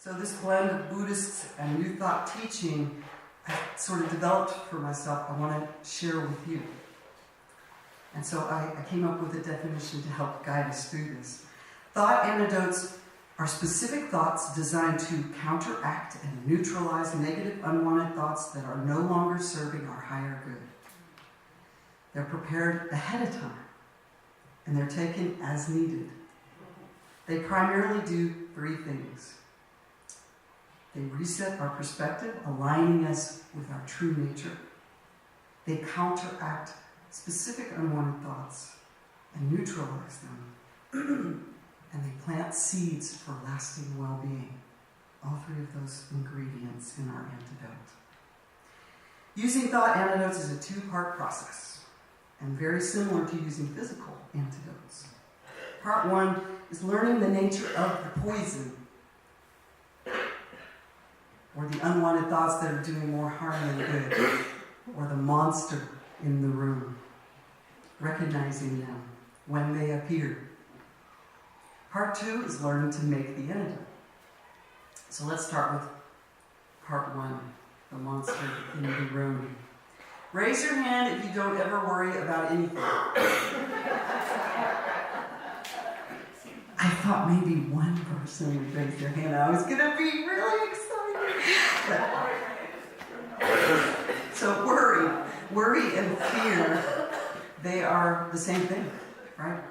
So this blend of Buddhist and New Thought teaching I sort of developed for myself, I want to share with you. And so I came up with a definition to help guide us through this. Thought antidotes are specific thoughts designed to counteract and neutralize negative, unwanted thoughts that are no longer serving our higher good. They're prepared ahead of time, and they're taken as needed. They primarily do three things. They reset our perspective, aligning us with our true nature. They counteract specific unwanted thoughts and neutralize them. And they plant seeds for lasting well-being. All three of those ingredients in our antidote. Using thought antidotes is a two-part process, and very similar to using physical antidotes. Part one is learning the nature of the poison, or the unwanted thoughts that are doing more harm than good, or the monster in the room, recognizing them when they appear. Part two is learning to make the antidote. So let's start with part one, the monster in the room. Raise your hand if you don't ever worry about anything. I thought maybe one person would raise their hand. I was going to be really excited. So worry and fear, they are the same thing, right?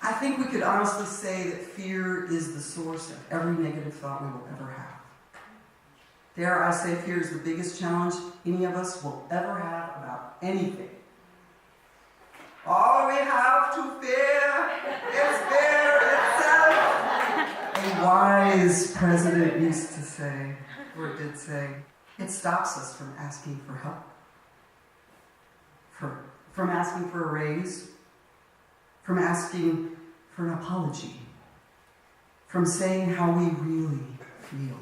I think we could honestly say that fear is the source of every negative thought we will ever have. Dare I say fear is the biggest challenge any of us will ever have about anything. All we have to fear is fear itself. A wise president used to say, or did say, it stops us from asking for help, from asking for a raise, from asking for an apology, from saying how we really feel,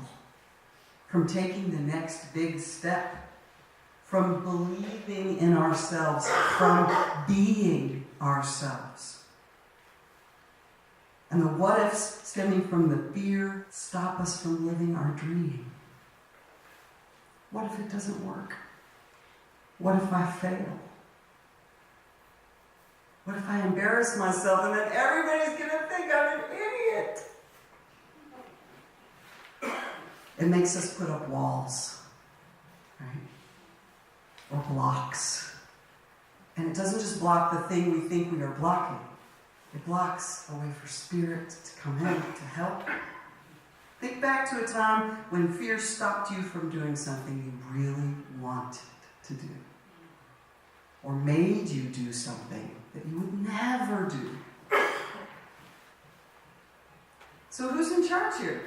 from taking the next big step, from believing in ourselves, from being ourselves. And the what-ifs stemming from the fear stop us from living our dream. What if it doesn't work? What if I fail? What if I embarrass myself and then everybody's going to think I'm an idiot? It makes us put up walls, right? Or blocks. And it doesn't just block the thing we think we are blocking. It blocks a way for spirit to come in, to help. Think back to a time when fear stopped you from doing something you really wanted to do. Or made you do something that you would never do. So who's in charge here?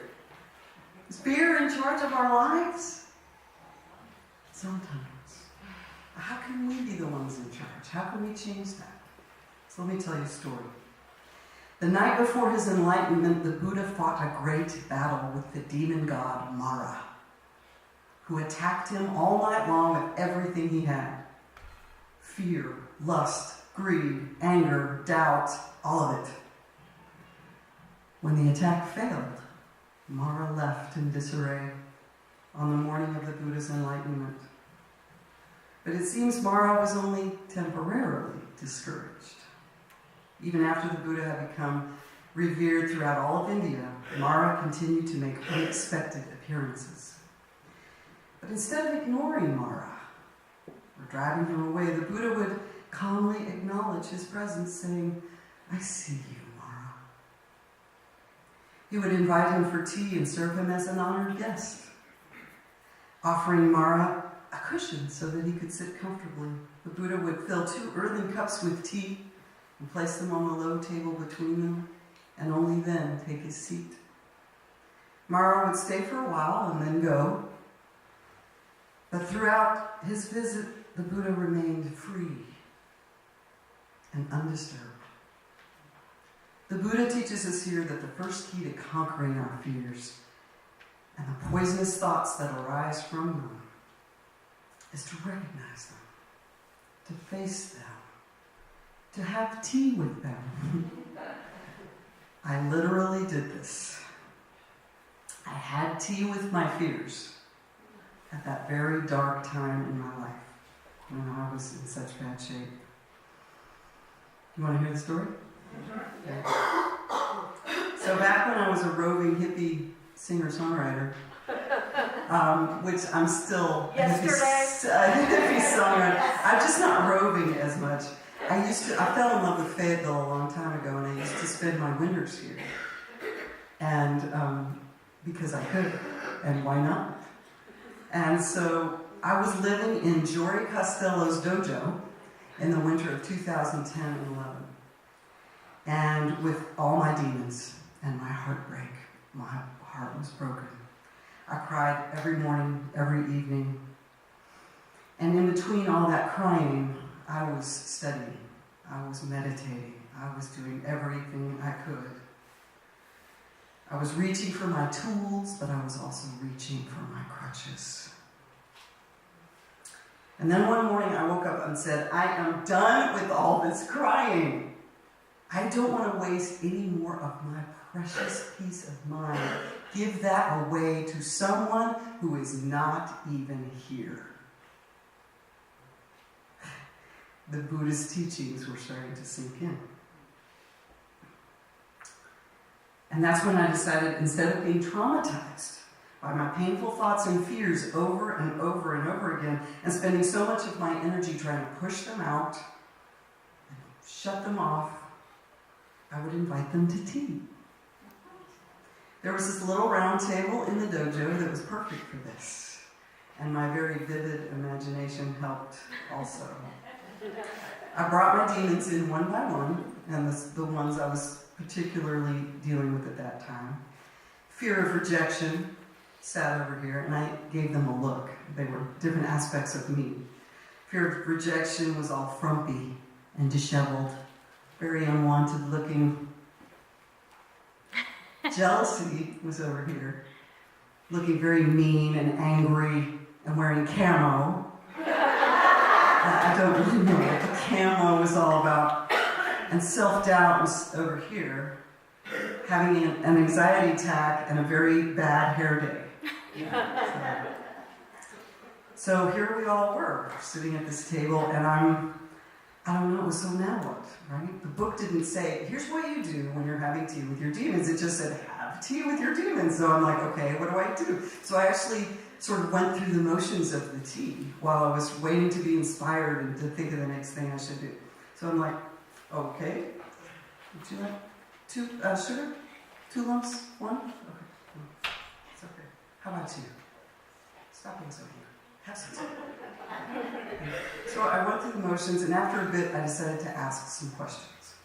Is fear in charge of our lives? Sometimes. How can we be the ones in charge? How can we change that? So let me tell you a story. The night before his enlightenment, the Buddha fought a great battle with the demon god Mara, who attacked him all night long with everything he had. Fear, lust, greed, anger, doubt, all of it. When the attack failed, Mara left in disarray on the morning of the Buddha's enlightenment. But it seems Mara was only temporarily discouraged. Even after the Buddha had become revered throughout all of India, Mara continued to make unexpected appearances. But instead of ignoring Mara or driving him away, the Buddha would calmly acknowledge his presence, saying, "I see you, Mara." He would invite him for tea and serve him as an honored guest, offering Mara a cushion so that he could sit comfortably. The Buddha would fill 2 earthen cups with tea and place them on the low table between them, and only then take his seat. Mara would stay for a while and then go. But throughout his visit, the Buddha remained free and undisturbed. The Buddha teaches us here that the first key to conquering our fears and the poisonous thoughts that arise from them is to recognize them, to face them, to have tea with them. I literally did this. I had tea with my fears at that very dark time in my life when I was in such bad shape. You want to hear the story? Yeah. So back when I was a roving hippie singer-songwriter, which I'm still a hippie songwriter. I'm just not roving as much. I fell in love with Fayetteville a long time ago, and I used to spend my winters here. And because I could, and why not? And so I was living in Jory Costello's dojo in the winter of 2010 and 11. And with all my demons and my heartbreak, my heart was broken. I cried every morning, every evening. And in between all that crying, I was studying, I was meditating, I was doing everything I could. I was reaching for my tools, but I was also reaching for my crutches. And then one morning I woke up and said, I am done with all this crying. I don't want to waste any more of my precious peace of mind. Give that away to someone who is not even here. The Buddhist teachings were starting to sink in. And that's when I decided, instead of being traumatized by my painful thoughts and fears over and over and over again, and spending so much of my energy trying to push them out and shut them off, I would invite them to tea. There was this little round table in the dojo that was perfect for this. And my very vivid imagination helped also. I brought my demons in one by one, and the ones I was particularly dealing with at that time. Fear of rejection sat over here, and I gave them a look. They were different aspects of me. Fear of rejection was all frumpy and disheveled, very unwanted looking. Jealousy was over here, looking very mean and angry and wearing camo. I don't really know what the camo was all about. And self-doubt was over here, having an anxiety attack and a very bad hair day. Yeah, so here we all were, sitting at this table, and I don't know, so now what, right? The book didn't say, here's what you do when you're having tea with your demons. It just said, have tea with your demons. So I'm like, okay, what do I do? So I actually sort of went through the motions of the tea while I was waiting to be inspired and to think of the next thing I should do. So I'm like, okay, would you like two sugar? 2 lumps? 1? Okay, it's okay. How about you? Stop being so angry. Have some tea. So I went through the motions, and after a bit, I decided to ask some questions,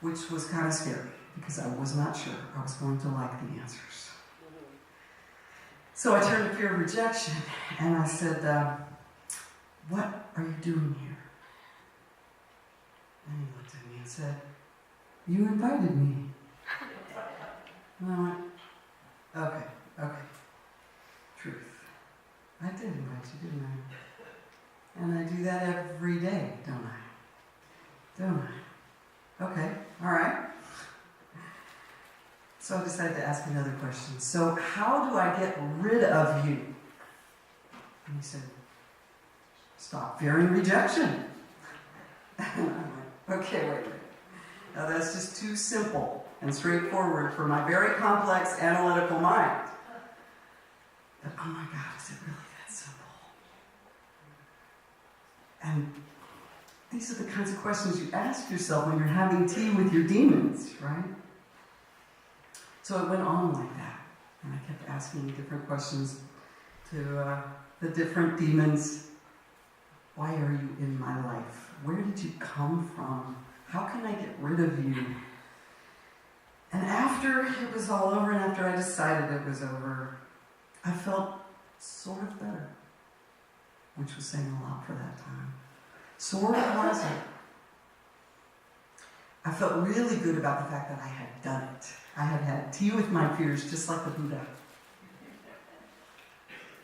which was kind of scary because I was not sure I was going to like the answers. So I turned to fear of rejection, and I said, what are you doing here? And he looked at me and said, you invited me. And I went, okay, truth. I did invite you, didn't I? And I do that every day, don't I? Okay, all right. So I decided to ask another question. So how do I get rid of you? And he said, stop fearing rejection. And I went, okay, wait. Now that's just too simple and straightforward for my very complex analytical mind. But oh my God, is it really that simple? And these are the kinds of questions you ask yourself when you're having tea with your demons, right? So it went on like that. And I kept asking different questions to the different demons. Why are you in my life? Where did you come from? How can I get rid of you? And after it was all over, and after I decided it was over, I felt sort of better, which was saying a lot for that time. Sort of wasn't. I felt really good about the fact that I had done it. I had had tea with my fears, just like the Buddha.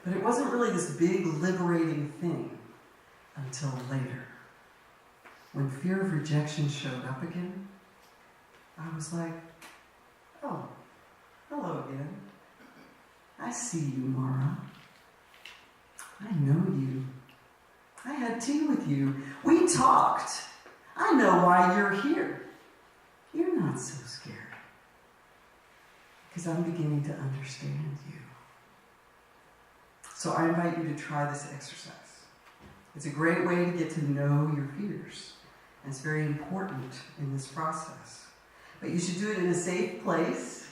But it wasn't really this big liberating thing until later. When fear of rejection showed up again, I was like, Oh, hello again. I see you, Mara. I know you. I had tea with you. We talked. I know why you're here. You're not so scared. Because I'm beginning to understand you. So I invite you to try this exercise. It's a great way to get to know your fears. And it's very important in this process. But you should do it in a safe place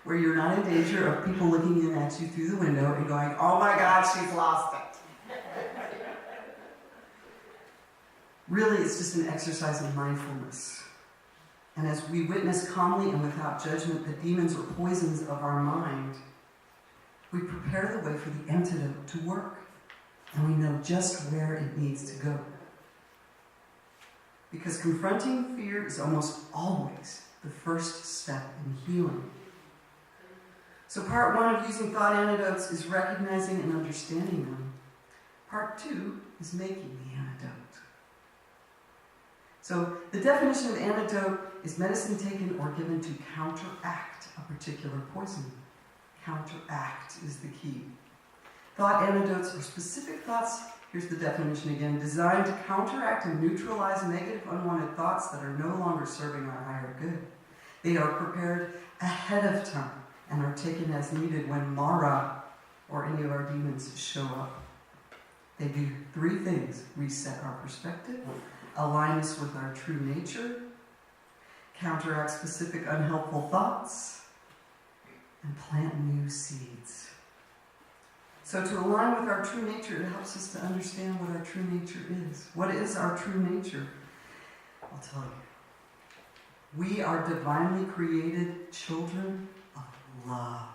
where you're not in danger of people looking in at you through the window and going, oh my God, she's lost it. Really, it's just an exercise in mindfulness. And as we witness calmly and without judgment the demons or poisons of our mind, we prepare the way for the antidote to work. And we know just where it needs to go. Because confronting fear is almost always the first step in healing. So part 1 of using thought antidotes is recognizing and understanding them. Part 2 is making the antidote. So the definition of antidote is medicine taken or given to counteract a particular poison. Counteract is the key. Thought antidotes are specific thoughts, here's the definition again, designed to counteract and neutralize negative, unwanted thoughts that are no longer serving our higher good. They are prepared ahead of time and are taken as needed when Mara or any of our demons show up. They do 3 things: reset our perspective, align us with our true nature, counteract specific unhelpful thoughts, and plant new seeds. So to align with our true nature, it helps us to understand what our true nature is. What is our true nature? I'll tell you. We are divinely created children of love.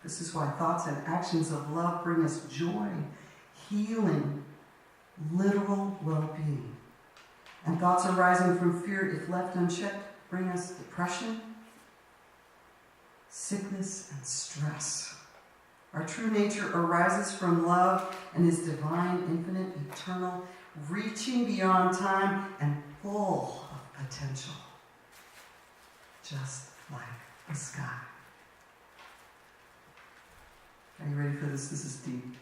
This is why thoughts and actions of love bring us joy, healing, literal well-being. And thoughts arising from fear, if left unchecked, bring us depression, sickness, and stress. Our true nature arises from love and is divine, infinite, eternal, reaching beyond time and full of potential. Just like the sky. Are you ready for this? This is deep.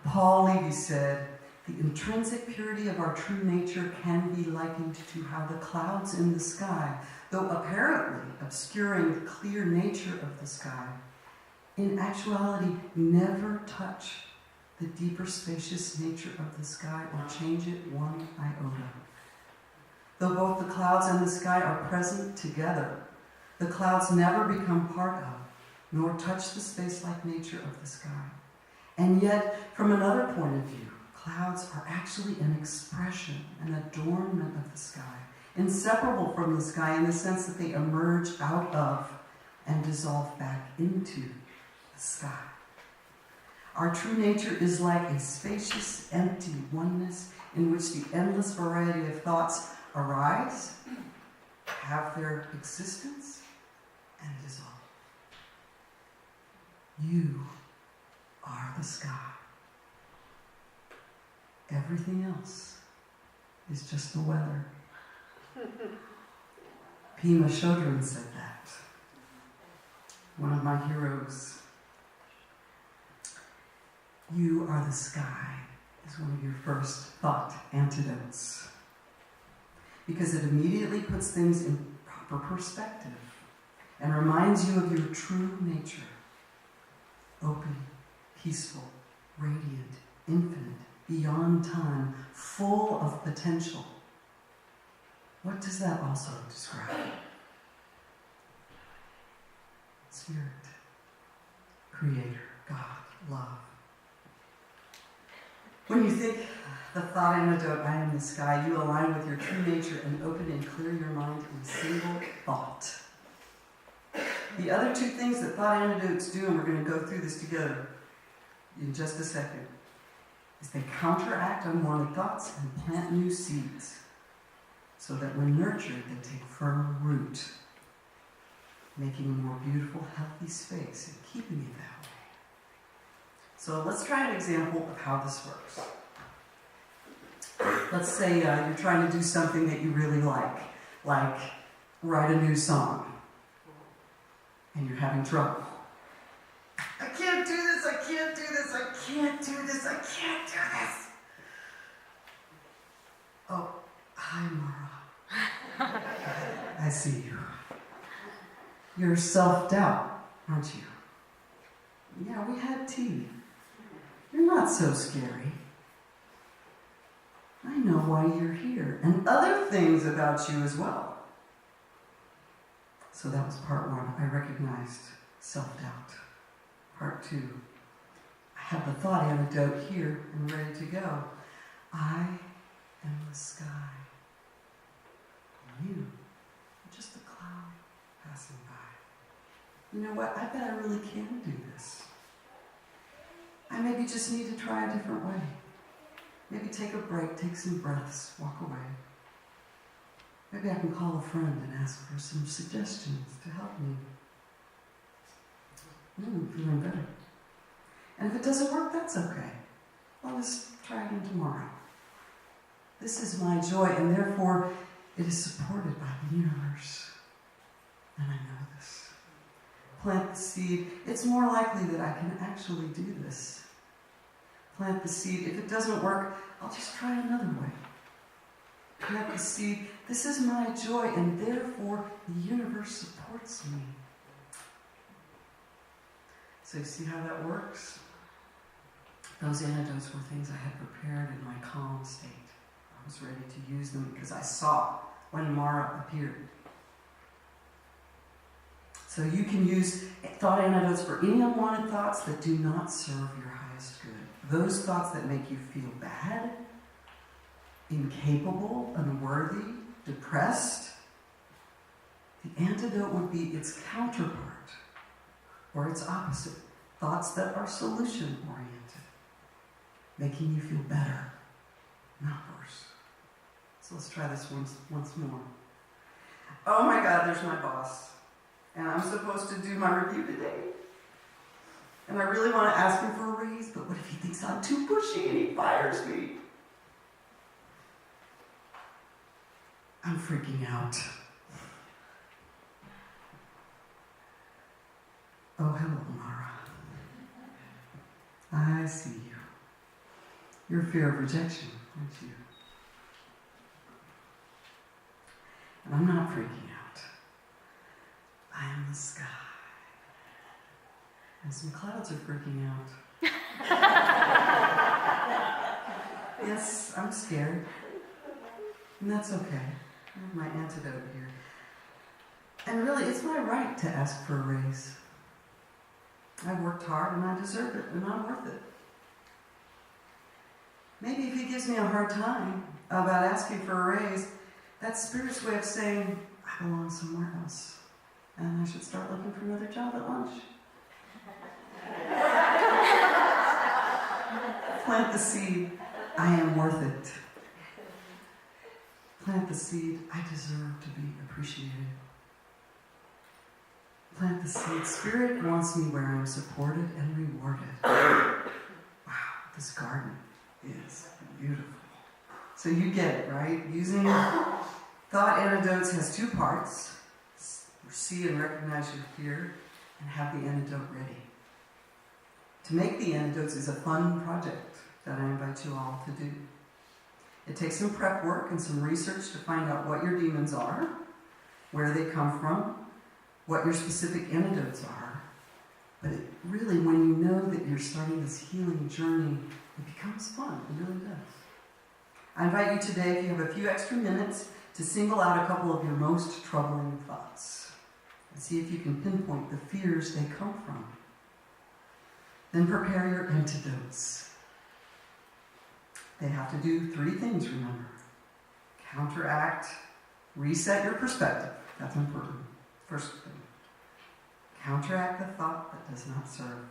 Paul Levy said, the intrinsic purity of our true nature can be likened to how the clouds in the sky, though apparently obscuring the clear nature of the sky, in actuality never touch the deeper spacious nature of the sky or change it one iota. Though both the clouds and the sky are present together, the clouds never become part of, nor touch the space-like nature of the sky. And yet, from another point of view, clouds are actually an expression, an adornment of the sky, inseparable from the sky in the sense that they emerge out of and dissolve back into the sky. Our true nature is like a spacious, empty oneness in which the endless variety of thoughts arise, have their existence, and dissolve. You are the sky. Everything else is just the weather. Pema Chodron said that. One of my heroes. You are the sky is one of your first thought antidotes. Because it immediately puts things in proper perspective and reminds you of your true nature. Open, peaceful, radiant, infinite, beyond time, full of potential. What does that also describe? Spirit, Creator, God, love. When you think the thought antidote, I am the sky, you align with your true nature and open and clear your mind in a single thought. The other 2 things that thought antidotes do, and we're going to go through this together in just a second, is they counteract unwanted thoughts and plant new seeds so that when nurtured, they take firm root, making a more beautiful, healthy space and keeping it that way. So let's try an example of how this works. Let's say you're trying to do something that you really like write a new song and you're having trouble. I can't do this, I can't do this, I can't do this, I can't do this. Oh, hi, Mara. I see you. You're self-doubt, aren't you? Yeah, we had tea. You're not so scary. I know why you're here, and other things about you as well. So that was part one. I recognized self-doubt. Part two. I have the thought antidote here and ready to go. I am the sky. And you are just a cloud passing by. You know what? I bet I really can do this. I maybe just need to try a different way. Maybe take a break, take some breaths, walk away. Maybe I can call a friend and ask for some suggestions to help me. Feeling better. And if it doesn't work, that's okay. I'll just try again tomorrow. This is my joy, and therefore it is supported by the universe. And I know this. Plant the seed. It's more likely that I can actually do this. Plant the seed. If it doesn't work, I'll just try another way. Plant the seed. This is my joy, and therefore the universe supports me. So you see how that works? Those antidotes were things I had prepared in my calm state. I was ready to use them because I saw when Mara appeared. So you can use thought antidotes for any unwanted thoughts that do not serve your highest good. Those thoughts that make you feel bad, incapable, unworthy, depressed. The antidote would be its counterpart, or its opposite. Thoughts that are solution-oriented, making you feel better, not worse. So let's try this once more. Oh my God, there's my boss. And I'm supposed to do my review today. And I really want to ask him for a raise, but what if he thinks I'm too pushy and he fires me? I'm freaking out. Oh, hello, Mara. I see you. Your fear of rejection, aren't you? And I'm not freaking out. I am the sky. And some clouds are freaking out. Yes, I'm scared. And that's okay. I have my antidote here. And really, it's my right to ask for a raise. I've worked hard and I deserve it, and I'm worth it. Maybe if he gives me a hard time about asking for a raise, that's Spirit's way of saying, I belong somewhere else. And I should start looking for another job at lunch. Plant the seed, I am worth it. Plant the seed, I deserve to be appreciated. Plant the seed, Spirit wants me where I'm supported and rewarded. Wow, this garden is beautiful. So you get it, right? Using thought antidotes has two parts. See and recognize your fear and have the antidote ready. To make the antidotes is a fun project that I invite you all to do. It takes some prep work and some research to find out what your demons are, where they come from, what your specific antidotes are. But really, when you know that you're starting this healing journey, it becomes fun. It really does. I invite you today, if you have a few extra minutes, to single out a couple of your most troubling thoughts and see if you can pinpoint the fears they come from. Then prepare your antidotes. They have to do 3 things, remember. Counteract, reset your perspective. That's important. First thing. Counteract the thought that does not serve,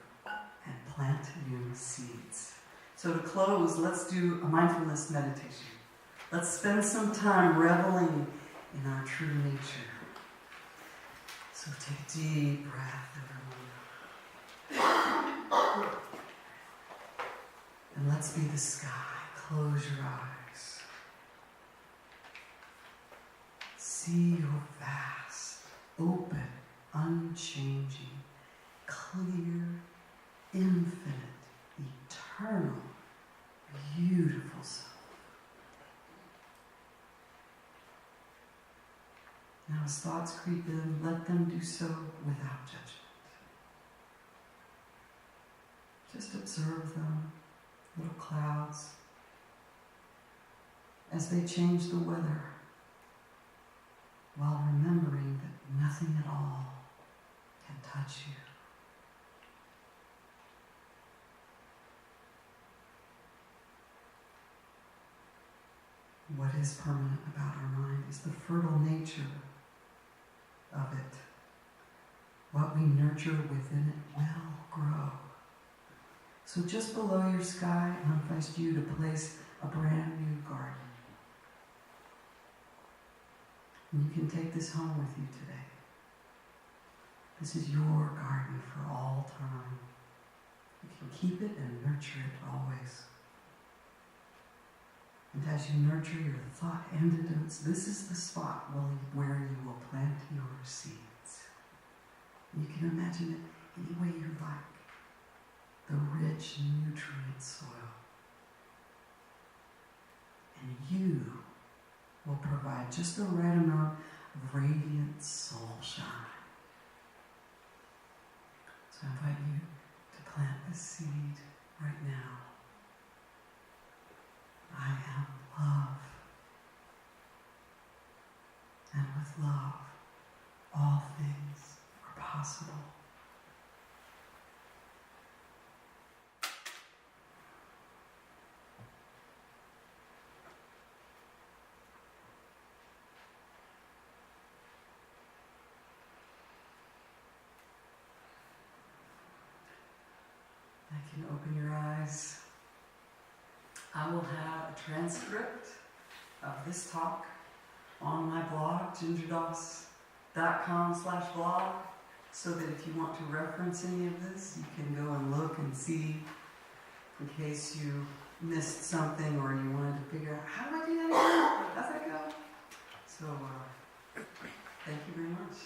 and plant new seeds. So to close, let's do a mindfulness meditation. Let's spend some time reveling in our true nature. So take a deep breath, everyone. And let's be the sky. Close your eyes. See your vast open, unchanging, clear, infinite, eternal, beautiful self. Now as thoughts creep in, let them do so without judgment. Just observe them, little clouds, as they change the weather, while remembering that nothing at all can touch you. What is permanent about our mind is the fertile nature of it. What we nurture within it will grow. So just below your sky, I invite you to place a brand new garden. And you can take this home with you today. This is your garden for all time. You can keep it and nurture it always. And as you nurture your thought antidotes, this is the spot where you will plant your seeds. You can imagine it any way you like. The rich, nutrient soil. And you will provide just the right amount of radiant soul shine. So I invite you to plant this seed right now. I am love. And with love, all things are possible. You can open your eyes. I will have a transcript of this talk on my blog, gingerdoss.com/blog, so that if you want to reference any of this, you can go and look and see in case you missed something or you wanted to figure out, how do I do that again? How's that go? So, thank you very much.